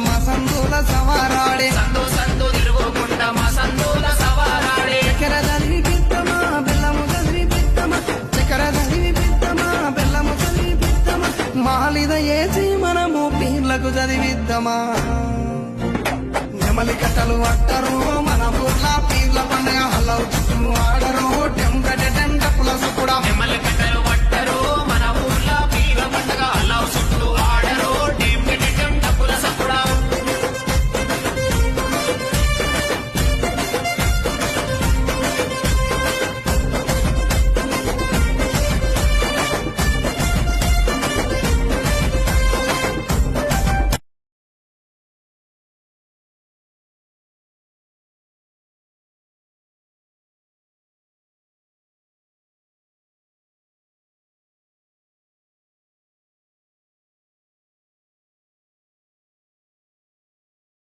మా సందుల సవారాడే సందు తిరుగుకుంట మా సందుల సవారాడే చక్కెర చదివి పిత్తమా బెల్లము చదివి పిత్తమా చక్కెర చదివి పిత్తమా బెల్లము చదివి పిత్తమా మాలిద ఏసి మనము పీర్లకు చదివిద్దామా నెమలి కట్టలు పట్టరు మన ఊర్ల పీర్ల పండుగ హల్లవు